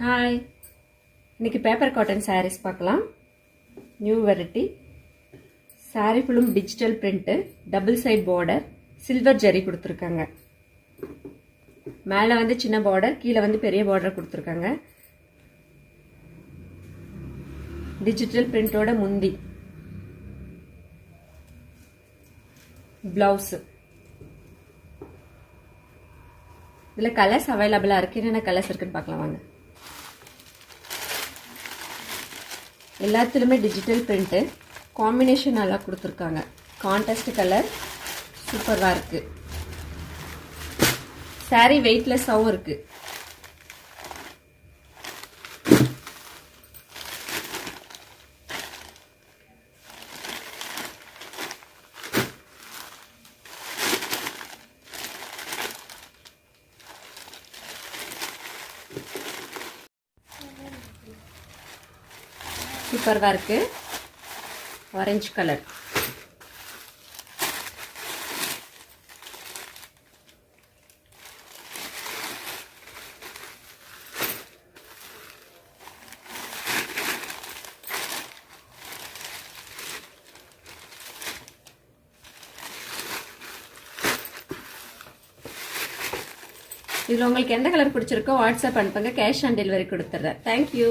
Hi, இன்னைக்கு paper cotton saris பார்க்கலாம். New variety. Sari ஃபுல்லும் digital print, double side border, silver zari கொடுத்துருக்காங்க. மேலே வந்து சின்ன பார்டர், கீழே வந்து பெரிய பார்டர் கொடுத்துருக்காங்க. டிஜிட்டல் பிரிண்டோட முந்தி, பிளவுஸ். இதில் கலர்ஸ் அவைலபிளாக இருக்குது. என்னென்ன கலர்ஸ் இருக்குன்னு பார்க்கலாம் வாங்க. எல்லாத்துலேயுமே டிஜிட்டல் பிரிண்ட்டு, காம்பினேஷன் நல்லா கொடுத்துருக்காங்க. கான்ட்ராஸ்ட் கலர் சூப்பராக இருக்குது. சாரீ வெயிட்லெஸ்ஸாகவும் இருக்குது. சூப்பராக இருக்கு. Orange colour. இதில் உங்களுக்கு எந்த கலர் பிடிச்சிருக்கோ வாட்ஸ்அப் அனுப்புங்க. கேஷ் ஆன் டெலிவரி கொடுத்துட்றேன். தேங்க்யூ.